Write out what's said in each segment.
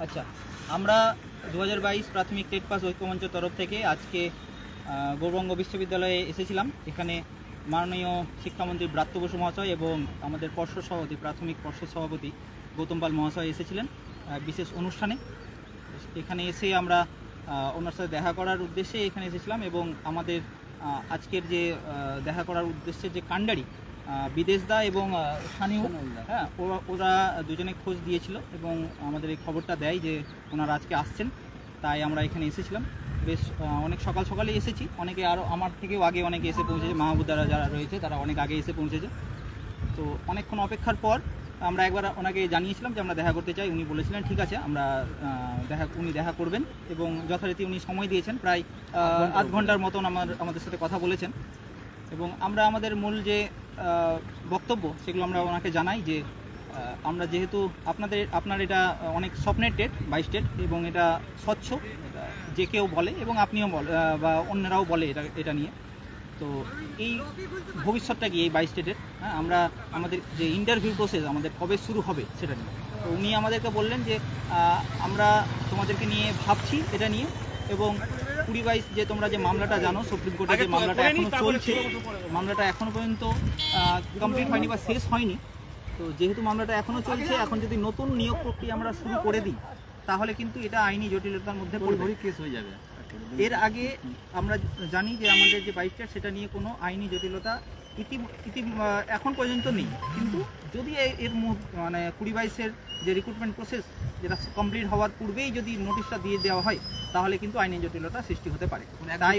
আচ্ছা, আমরা 2022 প্রাথমিক টেট পাস ঐক্যমঞ্চের তরফ থেকে আজকে গৌরবঙ্গ বিশ্ববিদ্যালয়ে এসেছিলাম। এখানে মাননীয় শিক্ষামন্ত্রী ব্রাত্য বসু মহাশয় এবং আমাদের পর্ষদ সভাপতি প্রাথমিক পর্ষদ সভাপতি গৌতম পাল মহাশয় এসেছিলেন বিশেষ অনুষ্ঠানে। এখানে এসে আমরা ওনার সাথে দেখা করার উদ্দেশ্যে এখানে এসেছিলাম এবং আমাদের আজকের যে দেখা করার উদ্দেশ্যে যে কাণ্ডারি বিদেশদা এবং স্থানীয় ওরা দুজনে খোঁজ দিয়েছিল এবং আমাদের এই খবরটা দেয় যে ওনারা আজকে আসছেন, তাই আমরা এখানে এসেছিলাম। বেশ অনেক সকাল সকালে এসেছি, অনেকে আরও আমার থেকেও আগে অনেকে এসে পৌঁছেছে, মাহবুদারা যারা রয়েছে তারা অনেক আগে এসে পৌঁছেছে। তো অনেকক্ষণ অপেক্ষার পর আমরা একবার ওনাকে জানিয়েছিলাম যে আমরা দেখা করতে চাই। উনি বলেছিলেন ঠিক আছে, আমরা উনি দেখা করবেন এবং যথারীতি উনি সময় দিয়েছেন, প্রায় আধ ঘন্টার মতন আমাদের সাথে কথা বলেছেন এবং আমরা আমাদের মূল যে বক্তব্য সেগুলো আমরা ওনাকে জানাই যে আমরা যেহেতু আপনার এটা অনেক স্বপ্নের টেট 22 টেট এবং এটা স্বচ্ছ, এটা যে কেউ বলে এবং আপনিও বলে বা অন্যরাও বলে এটা নিয়ে। তো এই ভবিষ্যৎটা কি এই 22 টেটের, আমরা আমাদের যে ইন্টারভিউ প্রসেস আমাদের কবে শুরু হবে সেটা নিয়ে। তো উনি আমাদেরকে বললেন যে আমরা তোমাদেরকে নিয়ে ভাবছি এটা নিয়ে, এবং 2022 যে তোমরা যে মামলাটা জানো সুপ্রিম কোর্টে যে মামলাটা এখনো চলছে, মামলাটা এখনো পর্যন্ত কমপ্লিট হয়নি বা শেষ হয়নি। তো যেহেতু মামলাটা এখনো চলছে, এখন যদি নতুন নিয়োগ প্রক্রিয়া আমরা শুরু করে দিই তাহলে কিন্তু এটা আইনি জটিলতার মধ্যে পড়ে কেস হয়ে যাবে। এর আগে আমরা জানি যে আমাদের যে 22 টেট সেটা নিয়ে কোনো আইনি জটিলতা এখন পর্যন্ত নেই, কিন্তু যদি এর মানে 2022-এর যে রিক্রুটমেন্ট প্রসেস যেটা কমপ্লিট হওয়ার পূর্বেই যদি নোটিশটা দিয়ে দেওয়া হয় তাহলে কিন্তু আইনি জটিলতা সৃষ্টি হতে পারে। তাই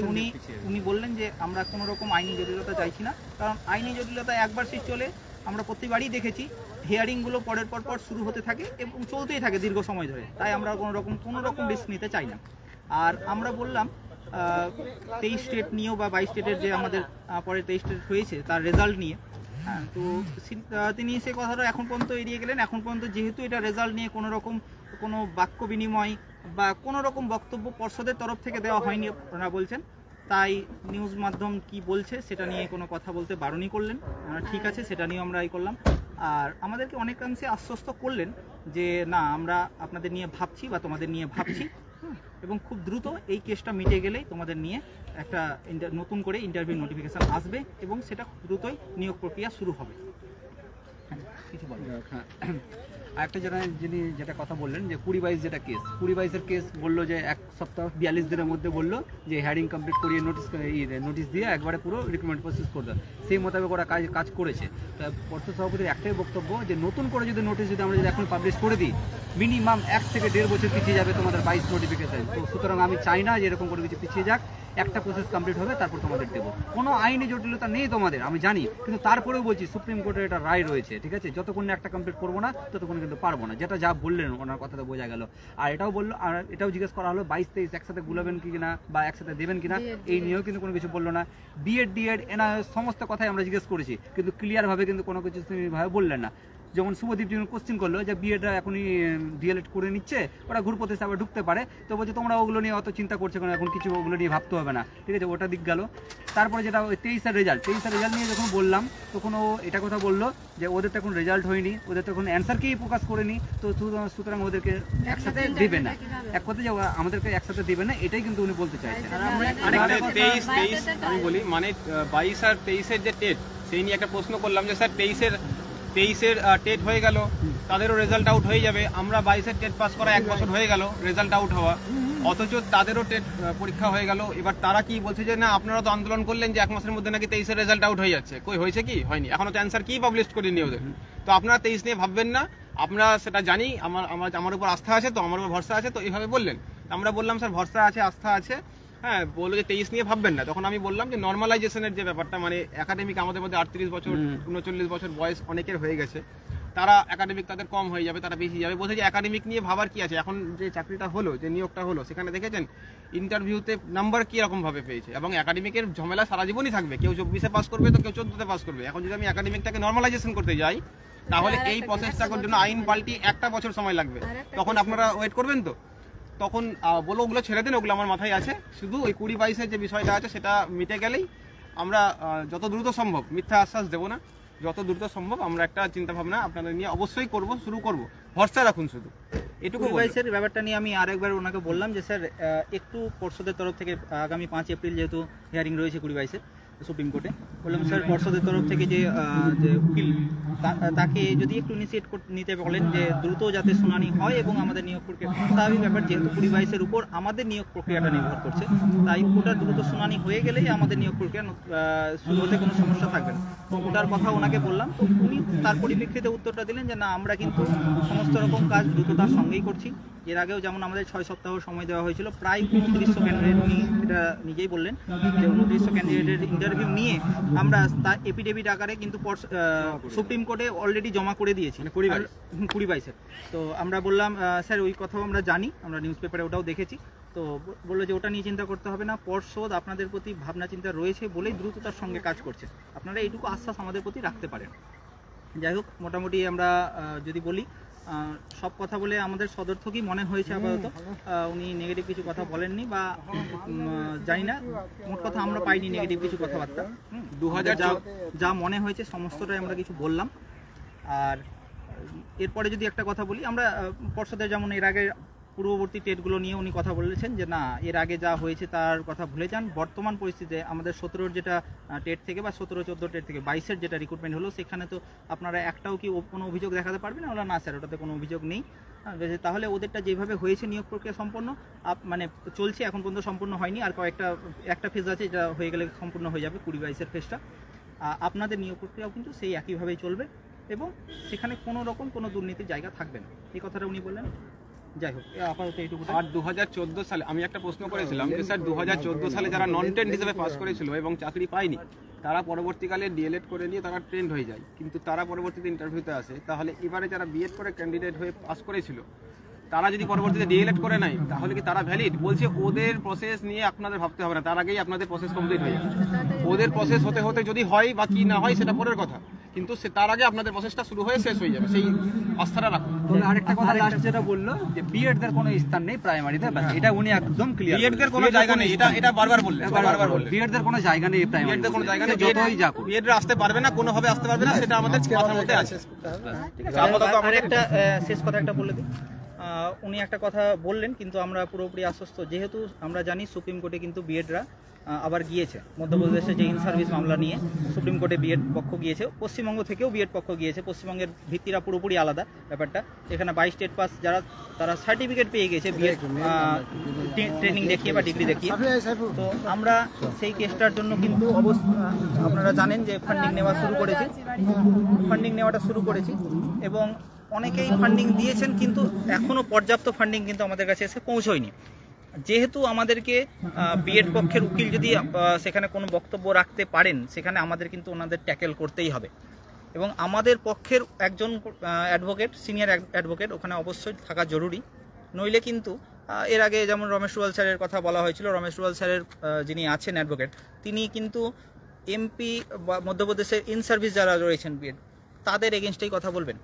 উনি বললেন যে আমরা কোনো রকম আইনি জটিলতা চাইছি না, কারণ আইনি জটিলতা একবার সৃষ্টি হলে আমরা প্রতিবারই দেখেছি হিয়ারিংগুলো পরের পর শুরু হতে থাকে এবং চলতেই থাকে দীর্ঘ সময় ধরে। তাই আমরা কোনো রকম রিস্ক নিতে চাই না। আর আমরা বললাম 23 টেট নিয়েও বা 22 টেটের যে আমাদের পরে 23 টেট হয়েছে তার রেজাল্ট নিয়ে, তো তিনি সে কথাটা এখন পর্যন্ত এড়িয়ে গেলেন। এখন পর্যন্ত যেহেতু এটা রেজাল্ট নিয়ে কোনো বাক্য বিনিময় বা কোনো রকম বক্তব্য পর্ষদের তরফ থেকে দেওয়া হয়নি ওনারা বলছেন, তাই নিউজ মাধ্যম কি বলছে সেটা নিয়ে কোনো কথা বলতে বারণই করলেন। ঠিক আছে, সেটা নিয়ে আমরা করলাম। আর আমাদেরকে অনেকাংশে আশ্বস্ত করলেন যে না, আমরা আপনাদের নিয়ে ভাবছি বা তোমাদের নিয়ে ভাবছি, এবং খুব দ্রুত এই কেসটা মিটে গেলেই তোমাদের নিয়ে একটা নতুন করে ইন্টারভিউ নোটিফিকেশান আসবে এবং সেটা দ্রুতই নিয়োগ প্রক্রিয়া শুরু হবে। কিছু বলেন? আরেকটা যিনি যেটা কথা বললেন যে 2022 যেটা কেস, 2022-এর কেস বললো যে 1 সপ্তাহ 42 দিনের মধ্যে বললো যে হেয়ারিং কমপ্লিট করিয়ে নোটিশ দিয়ে একবারে পুরো রিক্রুটমেন্ট প্রসেস করতে, সেই মোতাবেক ওরা কাজ করেছে। তা পর্ষদ সভাপতির একটাই বক্তব্য যে নতুন করে যদি নোটিশ যদি আমরা যদি এখন পাবলিশ করে দিই মিনিমাম 1 থেকে 1.5 বছর পিছিয়ে যাবে তোমাদের 22 নোটিফিকেশন। তো সুতরাং আমি চাই না যে এরকম করে কিছু পিছিয়ে যাক, একটা প্রসেস কমপ্লিট হবে তারপর তোমাদের দেবো। কোনো আইনি জটিলতা নেই তোমাদের, আমি জানি, কিন্তু তারপরেও বলছি সুপ্রিম কোর্টের এটা রায় রয়েছে, ঠিক আছে? যতক্ষণ একটা কমপ্লিট করবো না ততক্ষণ কিন্তু পারবো না, যেটা যা বললেন ওনার কথাটা বোঝা গেল। আর এটাও বললো, আর এটাও জিজ্ঞেস করা হলো 22-23 একসাথে গুলাবেন কি না বা একসাথে দেবেন কিনা, এই নিয়েও কিন্তু কোনো কিছু বললো না। বিএড ডিএড সমস্ত কথাই আমরা জিজ্ঞেস করেছি, কিন্তু ক্লিয়ারভাবে কিন্তু কোনো কিছু ভাবে বললেন না। যেমন শুভদীপ যখন কোশ্চেন করলো যে বিএডরা এখনই ডিএলএড করে নিচ্ছে, ওরা ঘুরপথে আবার ঢুকতে পারে, তো বলছে তোমরা ওগুলো নিয়ে অত চিন্তা করছো কেন, এখন কিছু ওগুলো নিয়ে ভাবতে হবে না, ঠিক আছে? ওটা দিক গেল। তারপরে যেটা 23-এর রেজাল্ট নিয়ে যখন বললাম তখন ও এটা কথা বললো যে ওদের তো এখন রেজাল্ট হয়নি, ওদের তো এখন অ্যান্সারকেই প্রকাশ করেনি, তো সুতরাং ওদেরকে একসাথে দেবে না, এক কথা যে আমাদেরকে একসাথে দেবে না, এটাই কিন্তু উনি বলতে চাইছেন। আমি বলি মানে 22 আর 23-এর যে টেট সেই নিয়ে একটা প্রশ্ন করলাম যে স্যার 23-এর টেট হয়ে গেল, তাদেরও রেজাল্ট আউট হয়ে যাবে, আমরা 22-এর টেট পাস করা 1 বছর হয়ে গেল রেজাল্ট আউট হওয়া, অথচ তাদেরও টেট পরীক্ষা হয়ে গেল। এবার তারা কি বলছে যে না আপনারা তো আন্দোলন করলেন যে 1 মাসের মধ্যে নাকি 23-এর রেজাল্ট আউট হয়ে যাচ্ছে, কই হয়েছে কি? হয়নি, এখনো তো অ্যান্সার কি পাবলিশ করেনি ওদের। তো আপনারা 23 নিয়ে ভাববেন না, আমরা সেটা জানি, আমার উপর আস্থা আছে, তো আমার উপর ভরসা আছে, তো এইভাবে বললেন। আমরা বললাম স্যার ভরসা আছে, আস্থা আছে, হ্যাঁ, বললো যে 23 নিয়ে ভাববেন না। তখন আমি বললাম যে নর্মালাইজেশনের যে ব্যাপারটা, মানে একাডেমিক আমাদের মধ্যে 38 বছর 39 বছর বয়স অনেকের হয়ে গেছে, তারা একাডেমিক তাদের কম হয়ে যাবে, তারা বেশি যাবে, বলছে যে একাডেমিক নিয়ে ভাবার কি আছে? এখন যে চাকরিটা হলো, যে নিয়োগটা হলো, সেখানে দেখেছেন ইন্টারভিউতে নাম্বার কি রকম ভাবে পেয়েছে, এবং একাডেমিকের ঝামেলা সারা জীবনই থাকবে, কেউ 24-এ পাস করবে তো কেউ 14-তে পাস করবে। এখন যদি আমি একাডেমিকটাকে নর্মালাইজেশন করতে যাই তাহলে এই প্রসেসটার জন্য আইন পাল্টি 1টা বছর সময় লাগবে, তখন আপনারা ওয়েট করবেন? তো তখন বলো ওগুলো ছেড়ে দিন, ওগুলো আমার মাথায় আছে, শুধু ওই 20-22-এর যে বিষয়টা আছে সেটা মিটে গেলেই আমরা যত দ্রুত সম্ভব, মিথ্যা আশ্বাস দেবো না, যত দ্রুত সম্ভব আমরা একটা চিন্তা ভাবনা আপনাদের নিয়ে অবশ্যই শুরু করব, ভরসা রাখুন শুধু এটুকু। কুড়িবাইশের ব্যাপারটা নিয়ে আমি আরেকবার ওনাকে বললাম যে স্যার একটু পর্ষদের তরফ থেকে আগামী 5 এপ্রিল যেহেতু হিয়ারিং রয়েছে কুড়িবাইশের সুপ্রিম কোর্টে, বললাম স্যার পর্ষদের তরফ থেকে যে উকিল তাকে যদি একটু ইনিশিয়েট নিতে বলেন যে দ্রুত যাতে শুনানি হয় এবং আমাদের নিয়োগ প্রক্রিয়া, স্বাভাবিক ব্যাপার যেহেতু কুড়িবাইশের উপর আমাদের নিয়োগ প্রক্রিয়াটা নির্ভর করছে, তাই ওটার দ্রুত শুনানি হয়ে গেলেই আমাদের নিয়োগ প্রক্রিয়া শুরু হতে কোনো সমস্যা থাকবে না। ওটার কথা ওনাকে বললাম, তো উনি তার পরিপ্রেক্ষিতে উত্তরটা দিলেন যে না, আমরা কিন্তু সমস্ত রকম কাজ দ্রুততার সঙ্গেই করছি। এর আগেও যেমন আমাদের 6 সপ্তাহ সময় দেওয়া হয়েছিল, প্রায় 2900 ক্যান্ডিডেট, উনি এটা নিজেই বললেন যে 2900 ক্যান্ডিডেটের ইন্টারভিউ নিয়ে আমরা তার এপিডেভিট আকারে কিন্তু সুপ্রিম কোর্টে অলরেডি জমা করে দিয়েছি কুড়িবাইশের। তো আমরা বললাম স্যার ওই কথাও আমরা জানি, আমরা নিউজ পেপারে ওটাও দেখেছি। তো বললো যে ওটা নিয়ে চিন্তা করতে হবে না, পর্ষদ আপনাদের প্রতি ভাবনা চিন্তা রয়েছে বলেই দ্রুততার সঙ্গে কাজ করছে, আপনারা এইটুকু আশ্বাস আমাদের প্রতি রাখতে পারেন। যাই হোক, মোটামুটি আমরা যদি বলি সব কথা বলে আমাদের সদর্থকই মনে হয়েছে আপাতত। উনি নেগেটিভ কিছু কথা বলেননি বা জানি না, মোট কথা আমরা পাইনি নেগেটিভ কিছু কথাবার্তা। 2000 যা মনে হয়েছে সমস্তটাই আমরা কিছু বললাম। আর এরপরে যদি একটা কথা বলি, আমরা পর্ষদের যেমন এর আগে পূর্ববর্তী টেটগুলো নিয়ে উনি কথা বলেছেন যে না, এর আগে যা হয়েছে তার কথা ভুলে যান। বর্তমান পরিস্থিতিতে আমাদের 17 যেটা টেট থেকে বা 17-14 টেট থেকে 22-এর যেটা রিক্রুটমেন্ট হলো, সেখানে তো আপনারা একটাও কি কোনো অভিযোগ দেখাতে পারবেন? ওরা না স্যার, ওটাতে কোনো অভিযোগ নেই। তাহলে ওদেরটা যেভাবে হয়েছে নিয়োগ প্রক্রিয়া সম্পন্ন মানে চলছে, এখন পর্যন্ত সম্পূর্ণ হয়নি, আর একটা ফেজ আছে, যা হয়ে গেলে সম্পূর্ণ হয়ে যাবে 20-22-এর ফেজটা। আপনাদের নিয়োগ প্রক্রিয়াও কিন্তু সেই একইভাবেই চলবে এবং সেখানে কোনো রকম কোনো দুর্নীতির জায়গা থাকবে না, এই কথাটা উনি বললেন। যাই হোক, আপাতত এইটুকু। আর 2014 সালে আমি একটা প্রশ্ন করেছিলাম যে স্যার 2014 সালে যারা নন ট্রেন্ড হিসেবে পাস করেছিল এবং চাকরি পায়নি, তারা পরবর্তীকালে ডিএলএড করে নিয়ে তারা ট্রেন্ড হয়ে যায়, কিন্তু তারা পরবর্তীতে ইন্টারভিউতে আসে। তাহলে এবারে যারা বিএড করে ক্যান্ডিডেট হয়ে পাস করেছিল, তারা যদি পরবর্তীতে ডিএলএড করে নেয়, তাহলে কি তারা ভ্যালিড? বলছে ওদের প্রসেস নিয়ে আপনাদের ভাবতে হবে না, তার আগেই আপনাদের প্রসেস কমপ্লিট হয়ে যাবে। ওদের প্রসেস হতে হতে যদি হয় বা কি না হয় সেটা পরের কথা, কিন্তু তার আগে আপনাদের প্রসেসটা শুরু হয়ে শেষ হয়ে যাবে, সেই আস্থাটা রাখুন। তবে আরেকটা কথা লাস্ট যেটা বললো যে বিএড দের কোনো স্থান নেই প্রাইমারিতে, এটা উনি একদম ক্লিয়ার। বিএড দের কোনো জায়গা নেই, এটা বারবার বললেন, বিএড দের কোনো জায়গা নেই প্রাইমারি, বিএড দের কোনো জায়গা নেই, যতই যাক বিএড রা আসতে পারবে না, কোনোভাবে আসতে পারবে না, সেটা আমাদের মাথার মধ্যে আছে। আর একটা শেষ কথা একটা বলে দিই, উনি একটা কথা বললেন কিন্তু আমরা পুরোপুরি আশ্বস্ত, যেহেতু আমরা জানি সুপ্রিম কোর্টে কিন্তু বিএডরা আবার গিয়েছে, মধ্যপ্রদেশে যে ইন সার্ভিস মামলা নিয়ে সুপ্রিম কোর্টে বিএড পক্ষ গিয়েছে, পশ্চিমবঙ্গ থেকেও বিএড পক্ষ গিয়েছে। পশ্চিমবঙ্গের ভিত্তিরা পুরোপুরি আলাদা ব্যাপারটা, এখানে 22 স্টেট পাস যারা, তারা সার্টিফিকেট পেয়ে গেছে বিএড ট্রেনিং দেখিয়ে বা ডিগ্রি দেখিয়ে। তো আমরা সেই কেসটার জন্য কিন্তু আপনারা জানেন যে ফান্ডিং নেওয়াটা শুরু করেছি এবং অনেকেই ফান্ডিং দিয়েছেন, কিন্তু এখনও পর্যাপ্ত ফান্ডিং কিন্তু আমাদের কাছে এসে পৌঁছয়নি। যেহেতু আমাদেরকে বিএড পক্ষের উকিল যদি সেখানে কোনো বক্তব্য রাখতে পারেন, সেখানে আমাদের কিন্তু ওনাদের ট্যাকেল করতেই হবে এবং আমাদের পক্ষের একজন অ্যাডভোকেট, সিনিয়র অ্যাডভোকেট ওখানে অবশ্যই থাকা জরুরি। নইলে কিন্তু এর আগে যেমন রমেশ রুয়াল স্যারের কথা বলা হয়েছিল, রমেশ রুয়াল স্যারের যিনি আছেন অ্যাডভোকেট, তিনি কিন্তু এমপি বা মধ্যপ্রদেশের ইন সার্ভিস যারা রয়েছেন বিএড, তাদের এগেনস্টেই কথা বলবেন।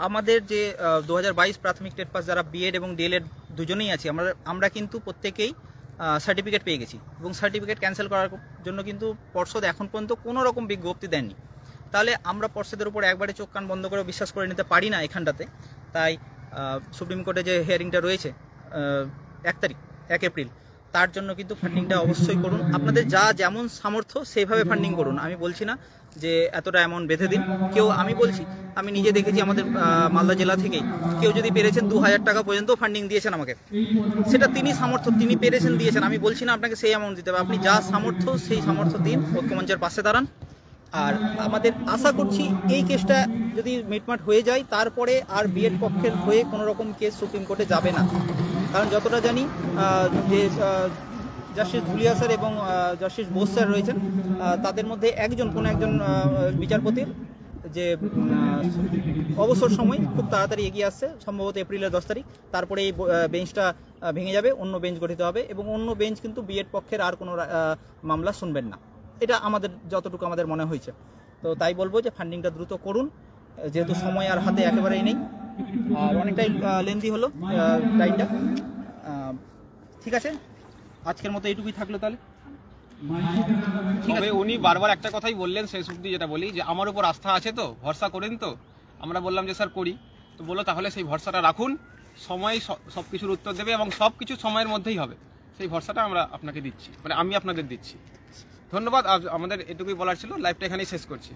আমাদের যে 2022 প্রাথমিক টেট পাস যারা বিএড এবং ডিএলএড দুজনেই আছি, আমরা কিন্তু প্রত্যেকেই সার্টিফিকেট পেয়ে গেছি এবং সার্টিফিকেট ক্যান্সেল করার জন্য কিন্তু পর্ষদ এখন পর্যন্ত কোনো রকম বিজ্ঞপ্তি দেননি। তাহলে আমরা পর্ষদের উপর একবারে চোখ কান বন্ধ করে বিশ্বাস করে নিতে পারি না এখানটাতে। তাই সুপ্রিম কোর্টে যে হিয়ারিংটা রয়েছে 1 এপ্রিল, তার জন্য কিন্তু ফান্ডিংটা অবশ্যই করুন। আপনাদের যা যেমন সামর্থ্য সেইভাবে ফান্ডিং করুন। আমি বলছি না যে এতটা অ্যামাউন্ট বেঁধে দিন, আমি বলছি, আমি নিজে দেখেছি আমাদের মালদা জেলা থেকেই কেউ যদি পেরেছেন 2000 টাকা পর্যন্ত ফান্ডিং দিয়েছেন আমাকে, সেটা তিনি পেরেছেন দিয়েছেন। আমি বলছি না আপনাকে সেই অ্যামাউন্ট দিতে হবে, আপনি যা সামর্থ্য সেই সামর্থ্য দিন, ঐক্যমঞ্চের পাশে দাঁড়ান। আর আমাদের আশা করছি এই কেসটা যদি মিটমাট হয়ে যায়, তারপরে আর বিএড পক্ষের হয়ে কোনো রকম কেস সুপ্রিম কোর্টে যাবে না। কারণ যতটা জানি যে জাস্টিস ধুলিয়া স্যার এবং জাস্টিস বোস স্যার রয়েছেন, তাদের মধ্যে কোনো একজন বিচারপতির যে অবসর সময় খুব তাড়াতাড়ি এগিয়ে আসছে, সম্ভবত এপ্রিলের 10 তারিখ, তারপরে এই বেঞ্চটা ভেঙে যাবে, অন্য বেঞ্চ গঠিত হবে এবং অন্য বেঞ্চ কিন্তু বিএড পক্ষের আর কোনো মামলা শুনবেন না। এটা যতটুকু আমাদের মনে হয়েছে। তো তাই বলবো যে ফান্ডিংটা দ্রুত করুন, যেহেতু সময় আর হাতে একেবারেই নেই, আর অনেকটাই লেন্দি হলো টাইমটা। ঠিক আছে, আজকের মতো এইটুকুই থাকলো তাহলে। তবে উনি বারবার একটা কথাই বললেন, শেষ অবধি যেটা বলি, যে আমার উপর আস্থা আছে তো, ভরসা করেন তো। আমরা বললাম যে স্যার করি। তো বললো তাহলে সেই ভরসাটা রাখুন, সময় সব কিছুর উত্তর দেবে এবং সব কিছু সময়ের মধ্যেই হবে। সেই ভরসাটা আমরা আপনাকে দিচ্ছি, মানে আমি আপনাদের দিচ্ছি। ধন্যবাদ। আর আমাদের এটুকুই বলার ছিল। লাইভটা এখানেই শেষ করছি।